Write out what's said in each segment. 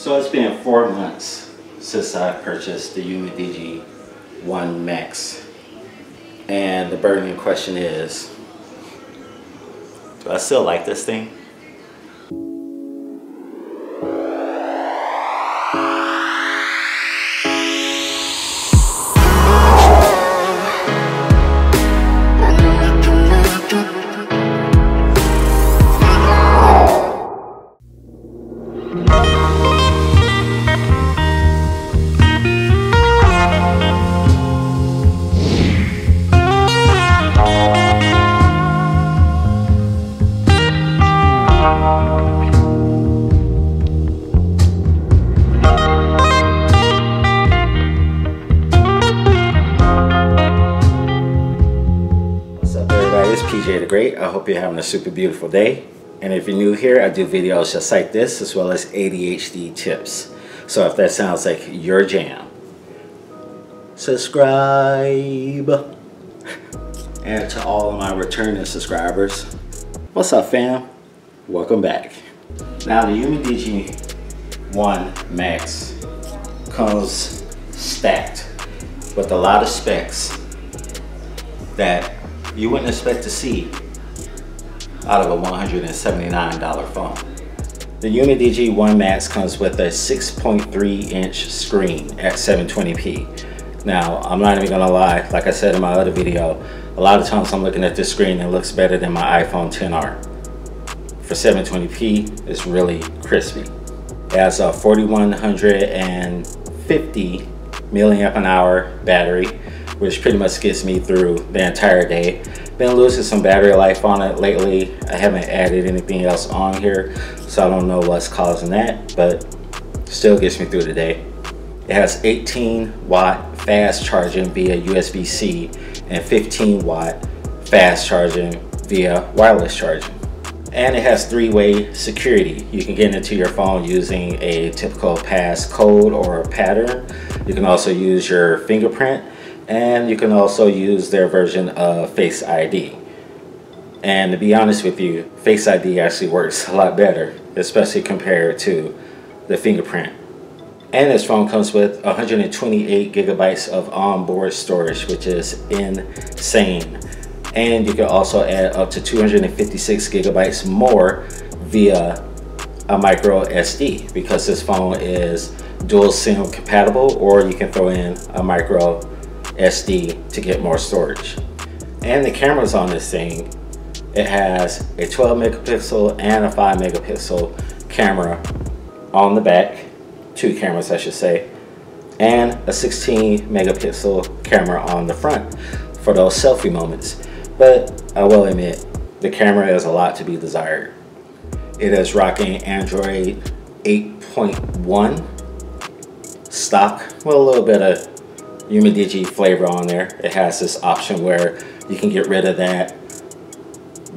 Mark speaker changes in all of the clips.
Speaker 1: So it's been 4 months since I purchased the Umidigi One Max, and the burning question is, do I still like this thing? Great. I hope you're having a super beautiful day, and if you're new here, I do videos just like this as well as ADHD tips. So if that sounds like your jam, subscribe. And to all of my returning subscribers, what's up fam? Welcome back. Now the Umidigi One Max comes stacked with a lot of specs that you wouldn't expect to see out of a $179 phone. The Umidigi One Max comes with a 6.3 inch screen at 720p. Now, I'm not even gonna lie, like I said in my other video, a lot of times I'm looking at this screen and it looks better than my iPhone XR. For 720p, it's really crispy. It has a 4150 milliamp an hour battery, which pretty much gets me through the entire day. Been losing some battery life on it lately. I haven't added anything else on here, so I don't know what's causing that, but still gets me through the day. It has 18-watt fast charging via USB-C and 15-watt fast charging via wireless charging. And it has 3-way security. You can get into your phone using a typical passcode or pattern. You can also use your fingerprint, and you can also use their version of Face ID. And to be honest with you, Face ID actually works a lot better, especially compared to the fingerprint. And this phone comes with 128 gigabytes of onboard storage, which is insane. And you can also add up to 256 gigabytes more via a micro SD, because this phone is dual SIM compatible, or you can throw in a micro SD to get more storage. And the cameras on this thing, it has a 12 megapixel and a 5 megapixel camera on the back, 2 cameras I should say, and a 16 megapixel camera on the front for those selfie moments. But I will admit, the camera has a lot to be desired. It is rocking Android 8.1 stock with a little bit of Umidigi flavor on there. It has this option where you can get rid of that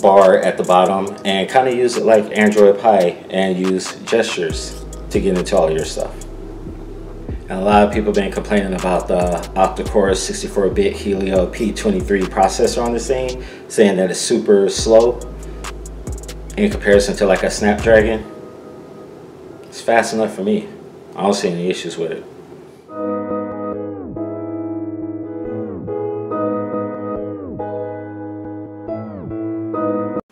Speaker 1: bar at the bottom and kind of use it like Android Pie and use gestures to get into all your stuff. And a lot of people have been complaining about the octa-core 64-bit Helio P23 processor on this thing, saying that it's super slow in comparison to like a Snapdragon. It's fast enough for me. I don't see any issues with it.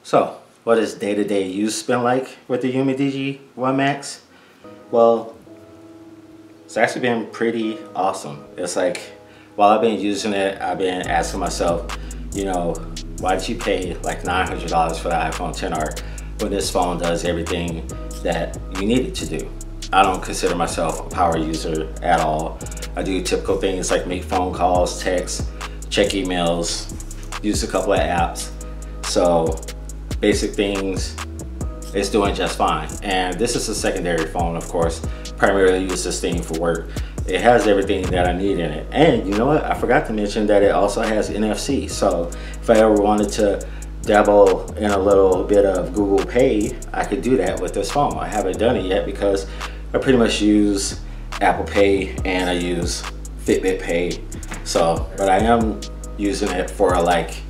Speaker 1: So, what has day-to-day use been like with the Umidigi One Max? Well, it's actually been pretty awesome. It's like, while I've been using it, I've been asking myself, you know, why did you pay like $900 for the iPhone XR when this phone does everything that you need it to do? I don't consider myself a power user at all. I do typical things like make phone calls, text, check emails, use a couple of apps. So basic things, it's doing just fine. And this is a secondary phone, of course. Primarily use this thing for work. It has everything that I need in it. And you know what? I forgot to mention that it also has NFC. So if I ever wanted to dabble in a little bit of Google Pay, I could do that with this phone. I haven't done it yet because I pretty much use Apple Pay and I use Fitbit Pay. So, but I am using it for like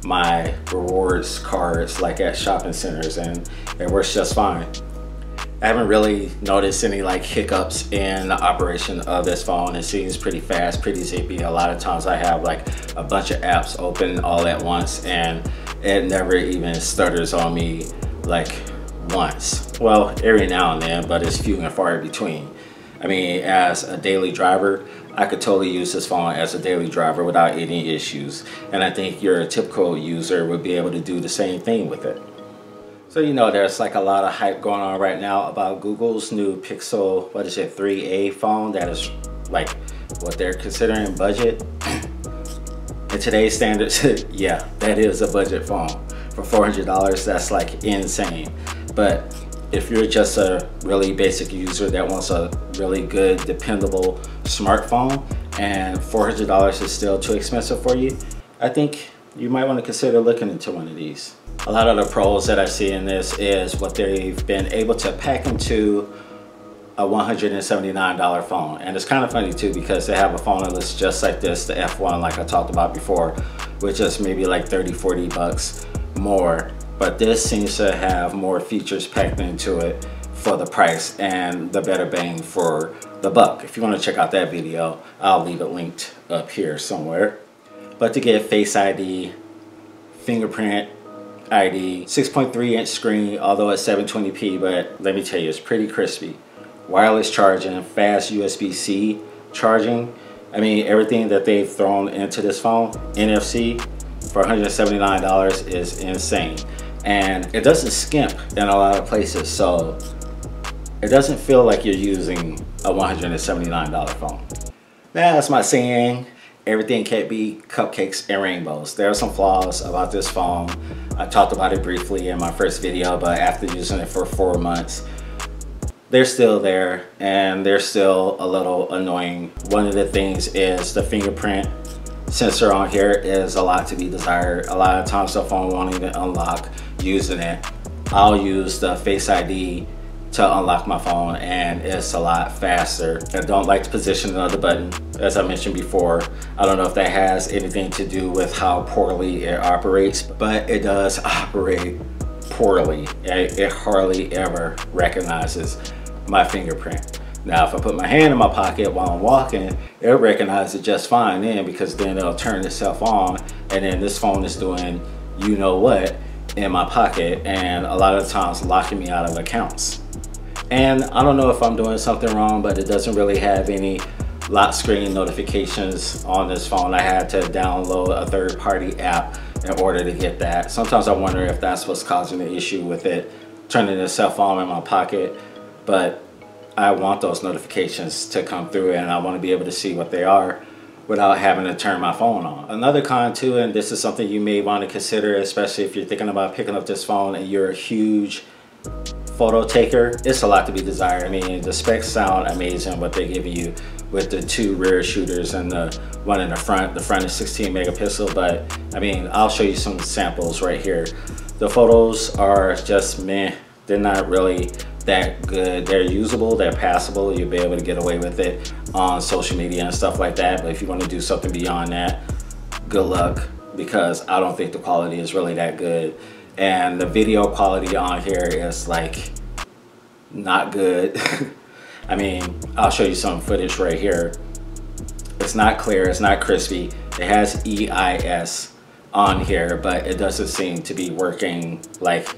Speaker 1: my rewards cards like at shopping centers, and it works just fine. I haven't really noticed any like hiccups in the operation of this phone. It seems pretty fast, pretty zippy. A lot of times I have like a bunch of apps open all at once and it never even stutters on me like once. Well, every now and then, but it's few and far in between. I mean, as a daily driver, I could totally use this phone as a daily driver without any issues. And I think your typical user would be able to do the same thing with it. So you know, there's like a lot of hype going on right now about Google's new Pixel, what is it, 3a phone that is like what they're considering budget. In today's standards, yeah, that is a budget phone. For $400, that's like insane. But if you're just a really basic user that wants a really good, dependable smartphone and $400 is still too expensive for you, I think you might want to consider looking into one of these. A lot of the pros that I see in this is what they've been able to pack into a $179 phone. And it's kind of funny too, because they have a phone that looks just like this, the F1, like I talked about before, which is maybe like 30, 40 bucks more. But this seems to have more features packed into it for the price and the better bang for the buck. If you want to check out that video, I'll leave it linked up here somewhere. But to get Face ID, fingerprint ID, 6.3-inch screen, although it's 720p, but let me tell you, it's pretty crispy. Wireless charging, fast USB-C charging. I mean, everything that they've thrown into this phone, NFC, for $179 is insane. And it doesn't skimp in a lot of places, so it doesn't feel like you're using a $179 phone. Now, that's my saying. Everything can't be cupcakes and rainbows. There are some flaws about this phone. I talked about it briefly in my first video, but after using it for 4 months, they're still there and they're still a little annoying. One of the things is the fingerprint sensor on here is a lot to be desired. A lot of times the phone won't even unlock using it. I'll use the Face ID to unlock my phone and it's a lot faster. I don't like the positioning of the button, as I mentioned before. I don't know if that has anything to do with how poorly it operates, but it does operate poorly. It hardly ever recognizes my fingerprint. Now, if I put my hand in my pocket while I'm walking, it'll recognize it just fine then, because then it'll turn itself on and then this phone is doing you know what in my pocket and a lot of times locking me out of accounts. And I don't know if I'm doing something wrong, but it doesn't really have any lock screen notifications on this phone. I had to download a third-party app in order to get that. Sometimes I wonder if that's what's causing the issue with it turning itself on in my pocket, but I want those notifications to come through and I want to be able to see what they are without having to turn my phone on. Another con too, and this is something you may want to consider, especially if you're thinking about picking up this phone and you're a huge photo taker, it's a lot to be desired. I mean, the specs sound amazing, what they give you with the 2 rear shooters and the one in the front. The front is 16 megapixel, but I mean, I'll show you some samples right here. The photos are just meh. They're not really that good. They're usable, they're passable. You'll be able to get away with it on social media and stuff like that. But if you want to do something beyond that, good luck, because I don't think the quality is really that good. And the video quality on here is like not good. I mean, I'll show you some footage right here. It's not clear, it's not crispy. It has EIS on here, but it doesn't seem to be working like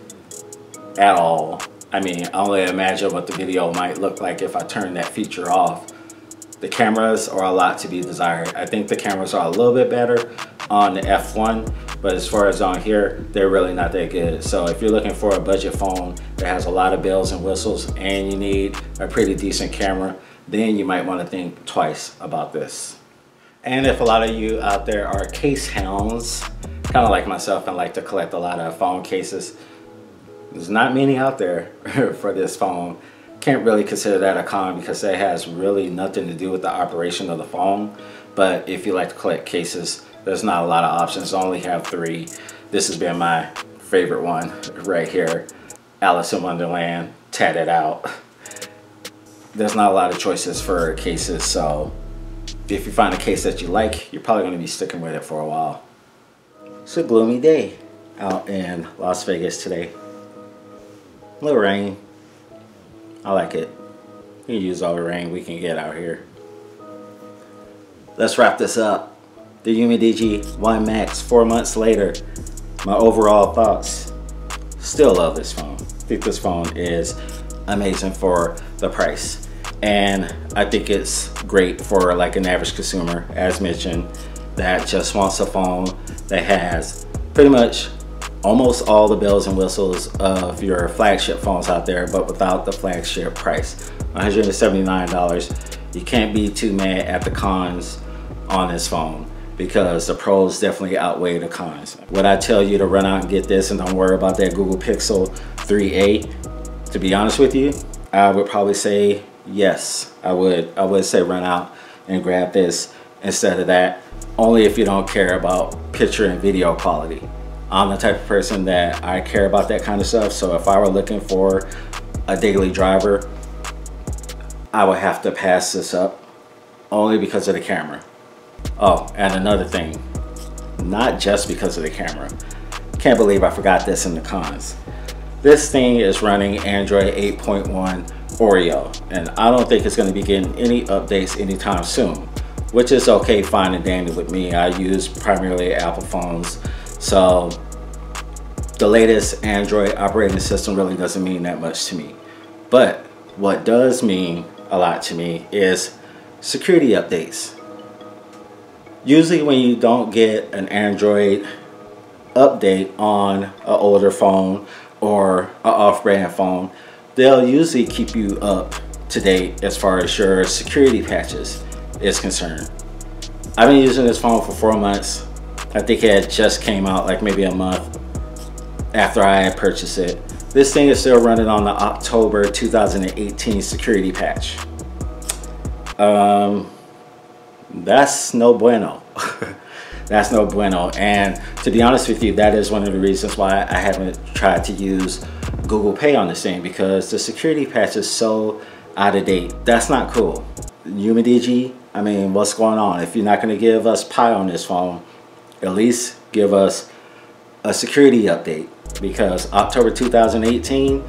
Speaker 1: at all. I mean, I only imagine what the video might look like if I turn that feature off. The cameras are a lot to be desired. I think the cameras are a little bit better on the F1, but as far as on here, they're really not that good. So if you're looking for a budget phone that has a lot of bells and whistles and you need a pretty decent camera, then you might want to think twice about this. And if a lot of you out there are case hounds, kind of like myself, and like to collect a lot of phone cases, there's not many out there for this phone. Can't really consider that a con because that has really nothing to do with the operation of the phone. But if you like to collect cases, there's not a lot of options. I only have 3. This has been my favorite one right here. Alice in Wonderland, tatted out. There's not a lot of choices for cases, so if you find a case that you like, you're probably going to be sticking with it for a while. It's a gloomy day out in Las Vegas today. A little rain. I like it. We can use all the rain we can get out here. Let's wrap this up. The Umidigi One Max, 4 months later. My overall thoughts. Still love this phone. I think this phone is amazing for the price. And I think it's great for like an average consumer, as mentioned, that just wants a phone that has pretty much almost all the bells and whistles of your flagship phones out there, but without the flagship price. $179. You can't be too mad at the cons on this phone, because the pros definitely outweigh the cons. Would I tell you to run out and get this and don't worry about that Google Pixel 3a? To be honest with you, I would probably say yes. I would say run out and grab this instead of that, only if you don't care about picture and video quality. I'm the type of person that I care about that kind of stuff, so if I were looking for a daily driver, I would have to pass this up only because of the camera. Oh, and another thing, not just because of the camera. Can't believe I forgot this in the cons. This thing is running Android 8.1 Oreo, and I don't think it's going to be getting any updates anytime soon, which is okay, fine and dandy with me. I use primarily Apple phones, so the latest Android operating system really doesn't mean that much to me. But what does mean a lot to me is security updates. Usually when you don't get an Android update on an older phone or an off-brand phone, they'll usually keep you up to date as far as your security patches is concerned. I've been using this phone for 4 months. I think it just came out like maybe a month after I had purchased it. This thing is still running on the October 2018 security patch. That's no bueno. That's no bueno. And to be honest with you, that is one of the reasons why I haven't tried to use Google Pay on this thing, because the security patch is so out of date. That's not cool. Umidigi, I mean, what's going on? If you're not going to give us Pi on this phone, at least give us a security update, because October 2018,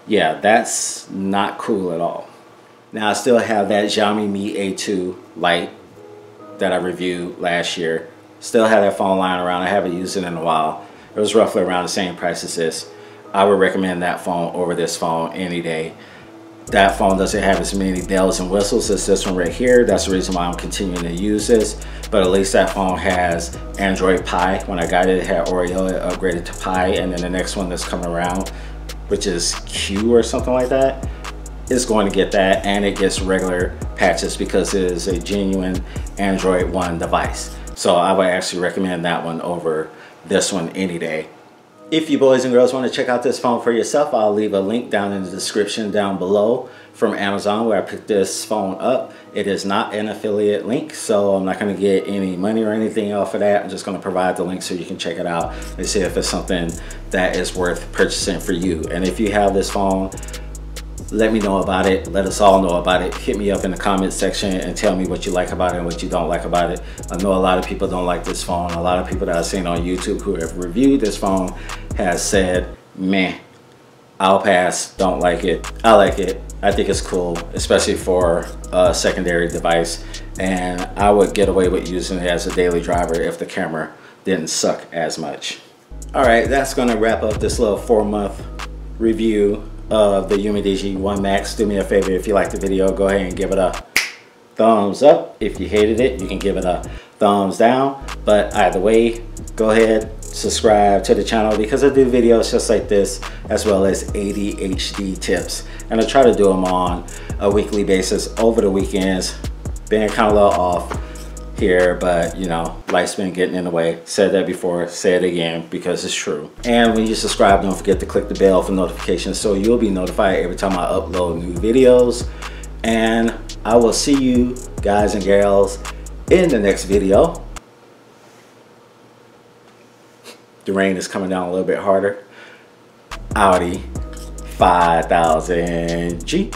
Speaker 1: yeah, that's not cool at all. Now I still have that Xiaomi Mi A2 Lite that I reviewed last year. Still have that phone lying around. I haven't used it in a while. It was roughly around the same price as this. I would recommend that phone over this phone any day. That phone doesn't have as many bells and whistles as this one right here. That's the reason why I'm continuing to use this. But at least that phone has Android Pie. When I got it, it had Oreo. It upgraded to Pie. And then the next one that's coming around, which is Q or something like that, is going to get that. And it gets regular patches because it is a genuine Android One device. So I would actually recommend that one over this one any day. If you boys and girls want to check out this phone for yourself, I'll leave a link down in the description down below from Amazon where I picked this phone up. It is not an affiliate link, so I'm not going to get any money or anything off of that. I'm just going to provide the link so you can check it out and see if it's something that is worth purchasing for you. And if you have this phone, let me know about it. Let us all know about it. Hit me up in the comment section and tell me what you like about it and what you don't like about it. I know a lot of people don't like this phone. A lot of people that I've seen on YouTube who have reviewed this phone has said, meh, I'll pass, don't like it. I like it. I think it's cool, especially for a secondary device. And I would get away with using it as a daily driver if the camera didn't suck as much. All right, that's gonna wrap up this little 4-month review of the Umidigi One Max. Do me a favor, if you liked the video, go ahead and give it a thumbs up. If you hated it, you can give it a thumbs down. But either way, go ahead, subscribe to the channel, because I do videos just like this, as well as ADHD tips. And I try to do them on a weekly basis over the weekends. Been kind of a little off here, but you know, life's been getting in the way. Said that before, say it again, because it's true. And when you subscribe, don't forget to click the bell for notifications so you'll be notified every time I upload new videos. And I will see you guys and gals in the next video. The rain is coming down a little bit harder. Audi 5000G.